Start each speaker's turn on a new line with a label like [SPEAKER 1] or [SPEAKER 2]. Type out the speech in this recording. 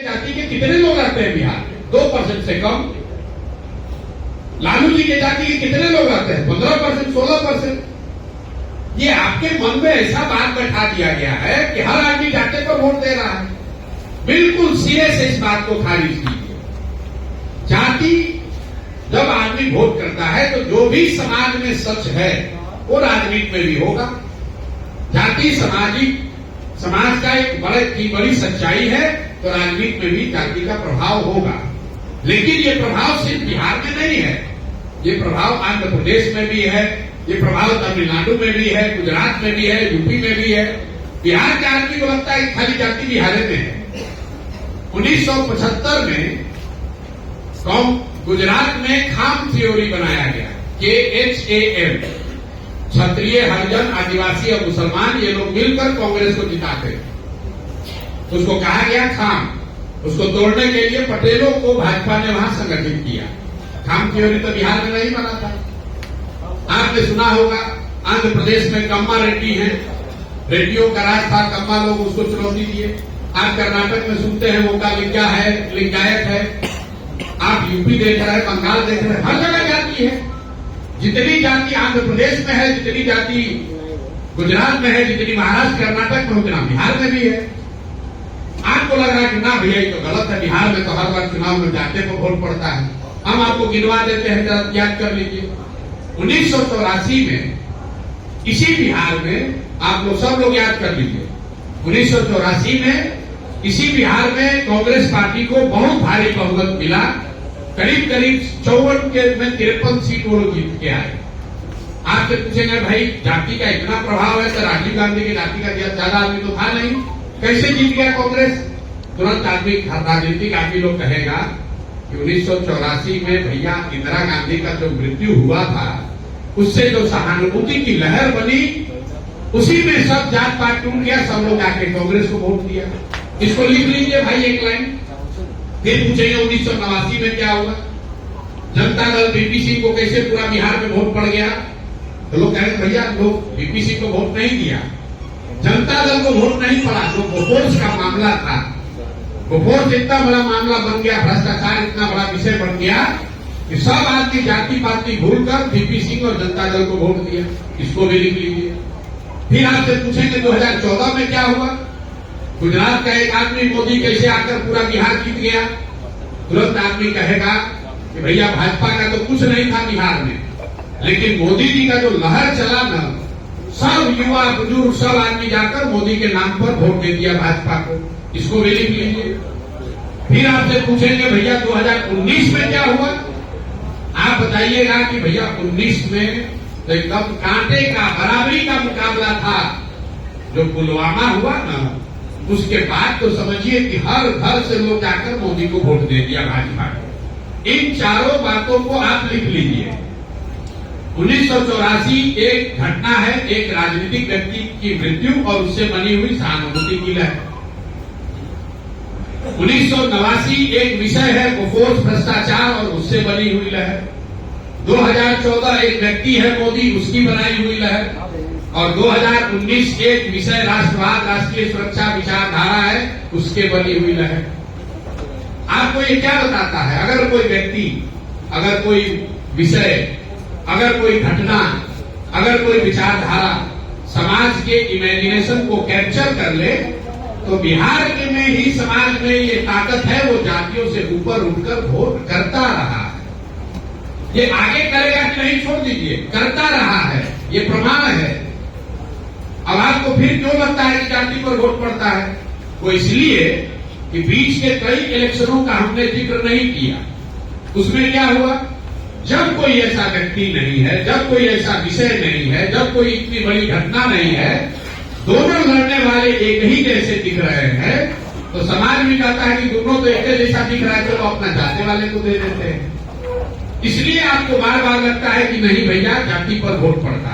[SPEAKER 1] जाति के कितने लोग आते हैं बिहार में? 2% से कम। लालू जी के जाति के कितने लोग आते हैं? 15%, 16%। ये आपके मन में ऐसा बात बैठा दिया गया है कि हर आदमी जाति पर वोट दे रहा है। बिल्कुल सिरे से इस बात को खारिज कीजिए। जाति जब आदमी वोट करता है तो जो भी समाज में सच है वो राजनीति में भी होगा। जाति समाज का एक बड़ी सच्चाई है, तो राजनीति में भी जाति का प्रभाव होगा। लेकिन ये प्रभाव सिर्फ बिहार में नहीं है, ये प्रभाव आंध्र प्रदेश में भी है, ये प्रभाव तमिलनाडु में भी है, गुजरात में भी है, यूपी में भी है। बिहार के आदमी को लगता है खाली जाति बिहार में है। 1975 में गुजरात में खाम थ्योरी बनाया गया, KHAM, क्षत्रिय, हरिजन, आदिवासी और मुसलमान, ये लोग मिलकर कांग्रेस को जिताते। उसको कहा गया खाम। उसको तोड़ने के लिए पटेलों को भाजपा ने वहां संगठित किया। खाम थ्योरी तो बिहार में नहीं बना था। आपने सुना होगा आंध्र प्रदेश में कम्मा रेड्डी हैं, रेड्डियों का राज था, कम्मा लोग उसको चुनौती दिए। आप कर्नाटक में सुनते हैं वो का लिंगायत है। आप यूपी देख रहे हैं, बंगाल देख रहे हैं, हर जगह जाति है। जितनी जाति आंध्र प्रदेश में है, जितनी जाति गुजरात में है, जितनी महाराष्ट्र कर्नाटक में, उतना बिहार में भी है। आपको लग रहा है कि ना भैया ये तो गलत है, बिहार में तो हर बार चुनाव में जाते को वोट पड़ता है। हम आपको गिनवा देते हैं, जरा याद कर लीजिए। 1984 में इसी बिहार में, आप लोग सब लोग याद कर लीजिए, 1984 में इसी बिहार में कांग्रेस पार्टी को बहुत भारी बहुमत मिला। करीब 54 में 53 सीट वो लोग जीत के आए। आपसे पूछेंगे भाई जाति का इतना प्रभाव है, तो राजीव गांधी की जाति का ज्यादा आदमी तो था नहीं, कैसे जीत गया कांग्रेस? तुरंत आदमी, राजनीतिक आदमी लोग कहेगा कि 1984 में भैया इंदिरा गांधी का जो मृत्यु हुआ था, उससे जो सहानुभूति की लहर बनी, उसी में सब जात पात टूट गया, सब लोग आके कांग्रेस को वोट दिया। इसको लिख लीजिए भाई एक लाइन। फिर पूछेंगे 1989 में क्या हुआ? जनता दल वीपी सिंह को कैसे पूरा बिहार में वोट पड़ गया? तो लोग कहेंगे भैया लोग वीपी सिंह को वोट नहीं दिया, जनता दल को वोट नहीं पड़ा, जो बोफोर्स का मामला था, बोफोर्स इतना बड़ा मामला बन गया, भ्रष्टाचार इतना बड़ा विषय बन गया कि सब आदमी जाति पाति भूलकर वीपी सिंह और जनता दल को वोट दिया। इसको भी लिख लीजिए। फिर आपसे पूछेंगे 2014 में क्या हुआ? गुजरात का एक आदमी मोदी कैसे आकर पूरा बिहार जीत गया? तुरंत आदमी कहेगा कि भैया भाजपा का तो कुछ नहीं था बिहार में, लेकिन मोदी जी का जो लहर चला ना, सब युवा बुजुर्ग सब आदमी जाकर मोदी के नाम पर वोट दे दिया भाजपा को। इसको भी लिख लीजिए। फिर आपसे पूछेंगे भैया 2019 में क्या हुआ? आप बताइएगा कि भैया 19 में तो एकदम कांटे का बराबरी का मुकाबला था। जो पुलवामा हुआ ना, उसके बाद तो समझिए कि हर घर से लोग जाकर मोदी को वोट दे दिया भाजपा को। इन चारों बातों को आप लिख लीजिए। 1984 एक घटना है, एक राजनीतिक व्यक्ति की मृत्यु और उससे बनी हुई सहानुभूति की लहर। 1989 एक विषय है बोफोर्स भ्रष्टाचार और उससे बनी हुई लहर। 2014 एक व्यक्ति है मोदी, उसकी बनाई हुई लहर। और 2019 एक विषय राष्ट्रवाद, राष्ट्रीय सुरक्षा विचारधारा है, उसके बनी हुई लहर। आपको ये क्या बताता है? अगर कोई व्यक्ति, अगर कोई विषय, अगर कोई घटना, अगर कोई विचारधारा समाज के इमेजिनेशन को कैप्चर कर ले, तो बिहार के में ही समाज में ये ताकत है, वो जातियों से ऊपर उठकर वोट करता रहा है। ये आगे करेगा कि नहीं छोड़ दीजिए, करता रहा है, ये प्रमाण है। अब आपको फिर क्यों लगता है कि जाति पर वोट पड़ता है? वो इसलिए कि बीच के कई इलेक्शनों का हमने जिक्र नहीं किया। उसमें क्या हुआ? जब कोई ऐसा व्यक्ति नहीं है, जब कोई ऐसा विषय नहीं है, जब कोई इतनी बड़ी घटना नहीं है, दोनों लड़ने वाले एक ही जैसे दिख रहे हैं, तो समाज भी कहता है कि दोनों तो एक जैसा दिख रहा है, चलो अपना जाते वाले को दे देते हैं। इसलिए आपको बार बार लगता है कि नहीं भैया जाति पर वोट पड़ता है।